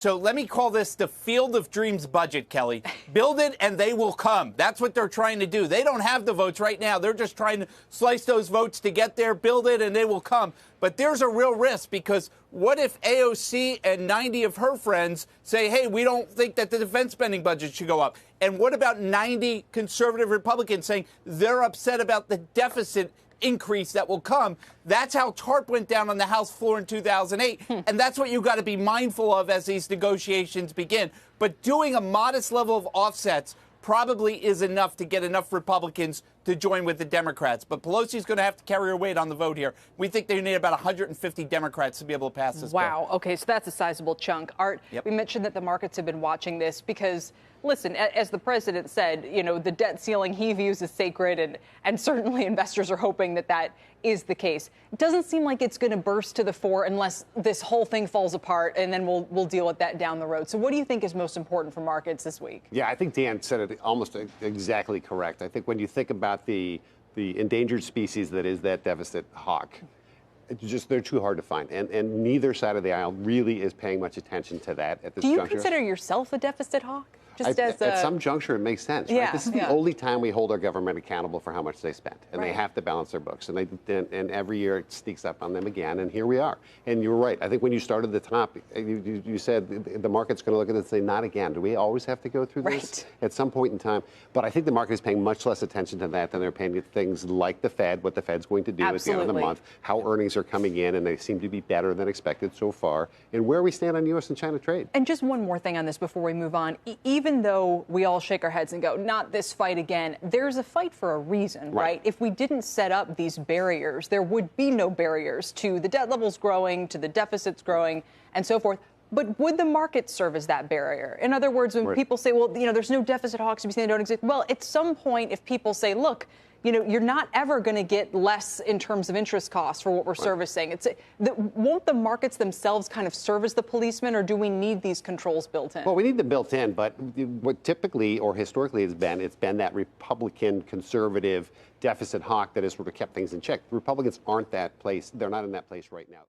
So let me call this the Field of Dreams budget, Kelly. Build it and they will come. That's what they're trying to do. They don't have the votes right now. They're just trying to slice those votes to get there, build it, and they will come. But there's a real risk, because what if AOC and 90 of her friends say, hey, we don't think that the defense spending budget should go up? And what about 90 conservative Republicans saying they're upset about the deficit increase that will come? That's how TARP went down on the House floor in 2008. And that's what you've got to be mindful of as these negotiations begin. But doing a modest level of offsets probably is enough to get enough Republicans to join with the Democrats. But Pelosi's going to have to carry her weight on the vote here. We think they need about 150 Democrats to be able to pass this bill. Wow. Okay, so that's a sizable chunk. Art, we mentioned that the markets have been watching this because, listen, as the president said, you know, the debt ceiling he views as sacred, and certainly investors are hoping that that is the case. It doesn't seem like it's going to burst to the fore unless this whole thing falls apart, and then we'll deal with that down the road. So what do you think is most important for markets this week? Yeah, I think Dan said it almost exactly correct. I think when you think about the endangered species that is that deficit hawk, they're too hard to find, and neither side of the aisle really is paying much attention to that at this juncture. Do you consider yourself a deficit hawk? At some juncture, it makes sense. Right? This is the only time we hold our government accountable for how much they spend, and they have to balance their books. And every year it sneaks up on them again, and here we are. And you're right. I think when you started the top, you said the market's going to look at it and say, not again. Do we always have to go through this at some point in time? But I think the market is paying much less attention to that than they're paying to things like the Fed, what the Fed's going to do at the end of the month, how earnings are coming in, and they seem to be better than expected so far, and where we stand on U.S. and China trade. And just one more thing on this before we move on. Even though we all shake our heads and go, not this fight again, there's a fight for a reason, right? If we didn't set up these barriers, there would be no barriers to the debt levels growing, to the deficits growing, and so forth. But would the market serve as that barrier? In other words, when people say, well, you know, there's no deficit hawks, they don't exist. Well, at some point, if people say, look, you know, you're not ever going to get less in terms of interest costs for what we're servicing. Won't the markets themselves kind of serve as the policemen, or do we need these controls built in? Well, we need them built in, but what typically or historically it's been that Republican conservative deficit hawk that has sort of kept things in check. The Republicans aren't that place. They're not in that place right now.